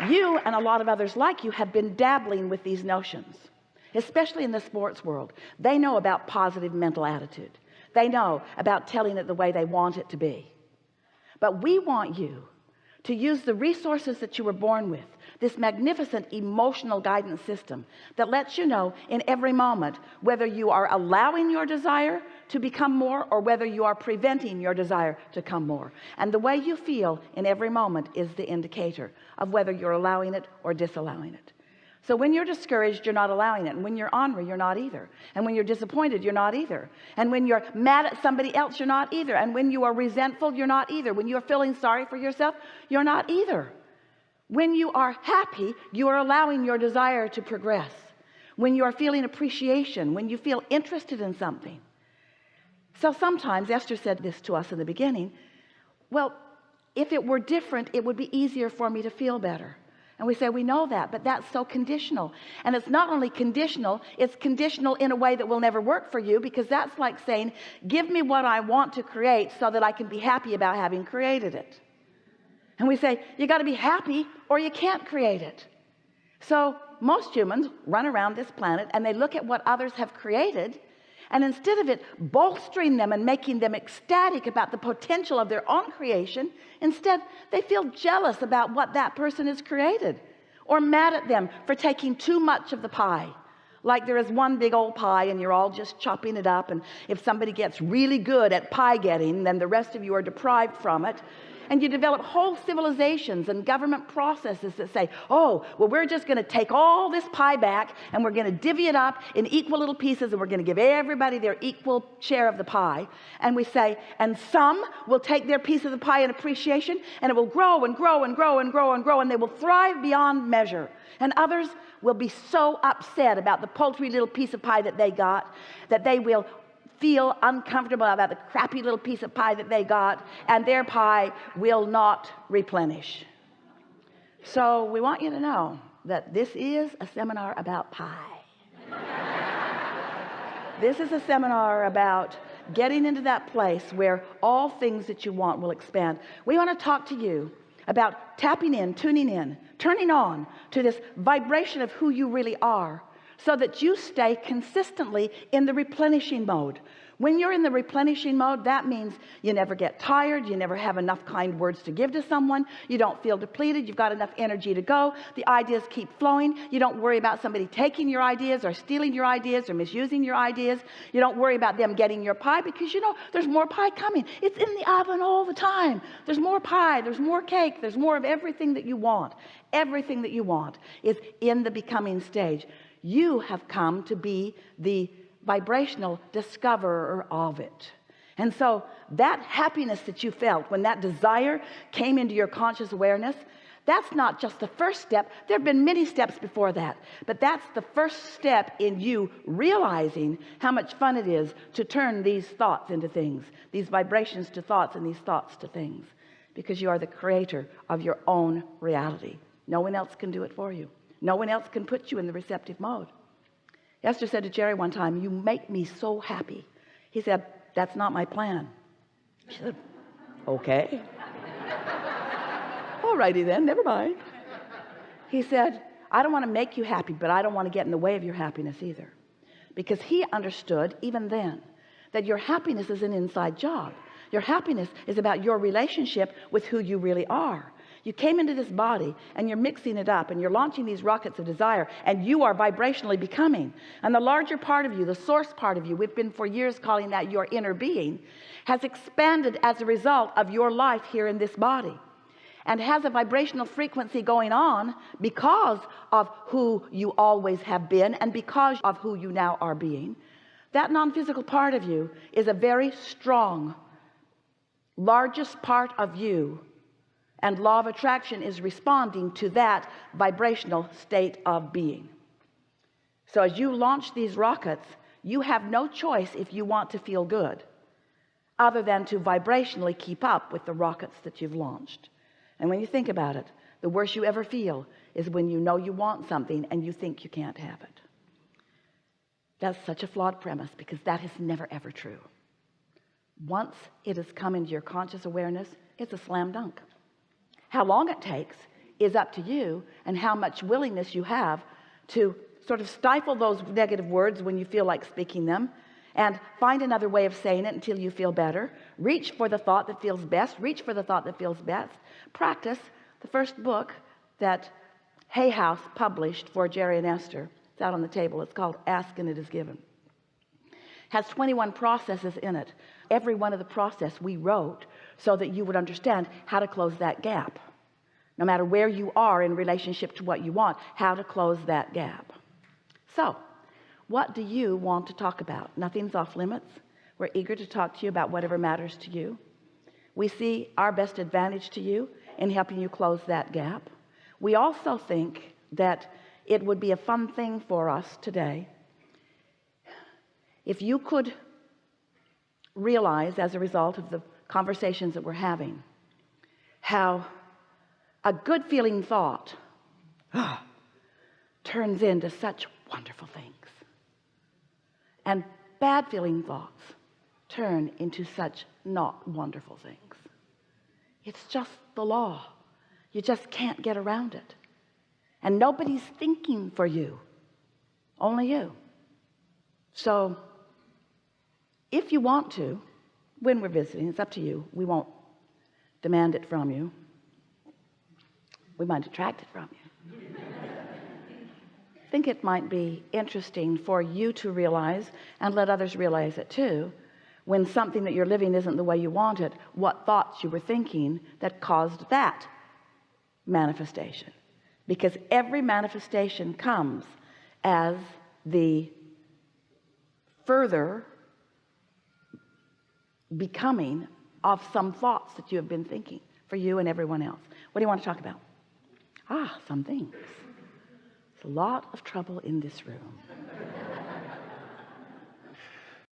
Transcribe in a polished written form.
You and a lot of others like you have been dabbling with these notions, especially in the sports world. They know about positive mental attitude. They know about telling it the way they want it to be. But we want you to use the resources that you were born with, this magnificent emotional guidance system that lets you know in every moment whether you are allowing your desire to become more or whether you are preventing your desire to come more. And the way you feel in every moment is the indicator of whether you're allowing it or disallowing it. So when you're discouraged, you're not allowing it. And when you're ornery, you're not either. And when you're disappointed, you're not either. And when you're mad at somebody else, you're not either. And when you are resentful, you're not either. When you're feeling sorry for yourself, you're not either. When you are happy, you are allowing your desire to progress. When you are feeling appreciation, when you feel interested in something. So sometimes Esther said this to us in the beginning, well, if it were different, it would be easier for me to feel better. And we say, we know that, but that's so conditional. And it's not only conditional, it's conditional in a way that will never work for you, because that's like saying, give me what I want to create so that I can be happy about having created it. And we say, you got to be happy or you can't create it. So most humans run around this planet and they look at what others have created, and instead of it bolstering them and making them ecstatic about the potential of their own creation, instead they feel jealous about what that person has created, or mad at them for taking too much of the pie. Like there is one big old pie and you're all just chopping it up, and if somebody gets really good at pie getting, then the rest of you are deprived from it. And you develop whole civilizations and government processes that say, oh, well, we're just going to take all this pie back and we're going to divvy it up in equal little pieces, and we're going to give everybody their equal share of the pie. And we say, and some will take their piece of the pie in appreciation, and it will grow and grow and grow and grow and grow, and they will thrive beyond measure. And others will be so upset about the paltry little piece of pie that they got that they will feel uncomfortable about the crappy little piece of pie that they got, and their pie will not replenish. So we want you to know that this is a seminar about pie. This is a seminar about getting into that place where all things that you want will expand. We want to talk to you about tapping in, tuning in, turning on to this vibration of who you really are, so that you stay consistently in the replenishing mode. When you're in the replenishing mode, that means you never get tired, you never have enough kind words to give to someone, you don't feel depleted, you've got enough energy to go, the ideas keep flowing, you don't worry about somebody taking your ideas or stealing your ideas or misusing your ideas, you don't worry about them getting your pie, because you know there's more pie coming. It's in the oven all the time. There's more pie, there's more cake, there's more of everything that you want. Everything that you want is in the becoming stage. You have come to be the vibrational discoverer of it. And so that happiness that you felt when that desire came into your conscious awareness, that's not just the first step. There have been many steps before that, but that's the first step in you realizing how much fun it is to turn these thoughts into things, these vibrations to thoughts, and these thoughts to things, because you are the creator of your own reality. No one else can do it for you. No one else can put you in the receptive mode. Esther said to Jerry one time, you make me so happy. He said, that's not my plan. She said, okay. Alrighty then, never mind. He said, I don't want to make you happy, but I don't want to get in the way of your happiness either. Because he understood even then that your happiness is an inside job. Your happiness is about your relationship with who you really are. You came into this body and you're mixing it up and you're launching these rockets of desire, and you are vibrationally becoming. And the larger part of you, the source part of you, we've been for years calling that your inner being, has expanded as a result of your life here in this body, and has a vibrational frequency going on because of who you always have been and because of who you now are being. That non-physical part of you is a very strong, largest part of you. And law of attraction is responding to that vibrational state of being. So as you launch these rockets, you have no choice, if you want to feel good, other than to vibrationally keep up with the rockets that you've launched. And when you think about it, the worst you ever feel is when you know you want something and you think you can't have it. That's such a flawed premise, because that is never ever true. Once it has come into your conscious awareness, it's a slam dunk. How long it takes is up to you, and how much willingness you have to sort of stifle those negative words when you feel like speaking them, and find another way of saying it until you feel better. Reach for the thought that feels best. Reach for the thought that feels best. Practice. The first book that Hay House published for Jerry and Esther, it's out on the table. It's called Ask and It Is Given. Has 21 processes in it. Every one of the process we wrote so that you would understand how to close that gap, no matter where you are in relationship to what you want, how to close that gap. So what do you want to talk about? Nothing's off limits. We're eager to talk to you about whatever matters to you. We see our best advantage to you in helping you close that gap. We also think that it would be a fun thing for us today if you could realize, as a result of the conversations that we're having, how a good feeling thought turns into such wonderful things, and bad feeling thoughts turn into such not wonderful things. It's just the law. You just can't get around it, and nobody's thinking for you, only you. So if you want to, when we're visiting, it's up to you. We won't demand it from you. We might attract it from you. I think it might be interesting for you to realize, and let others realize it too, when something that you're living isn't the way you want it, what thoughts you were thinking that caused that manifestation. Because every manifestation comes as the further becoming of some thoughts that you have been thinking, for you and everyone else. What do you want to talk about? Some things. There's a lot of trouble in this room.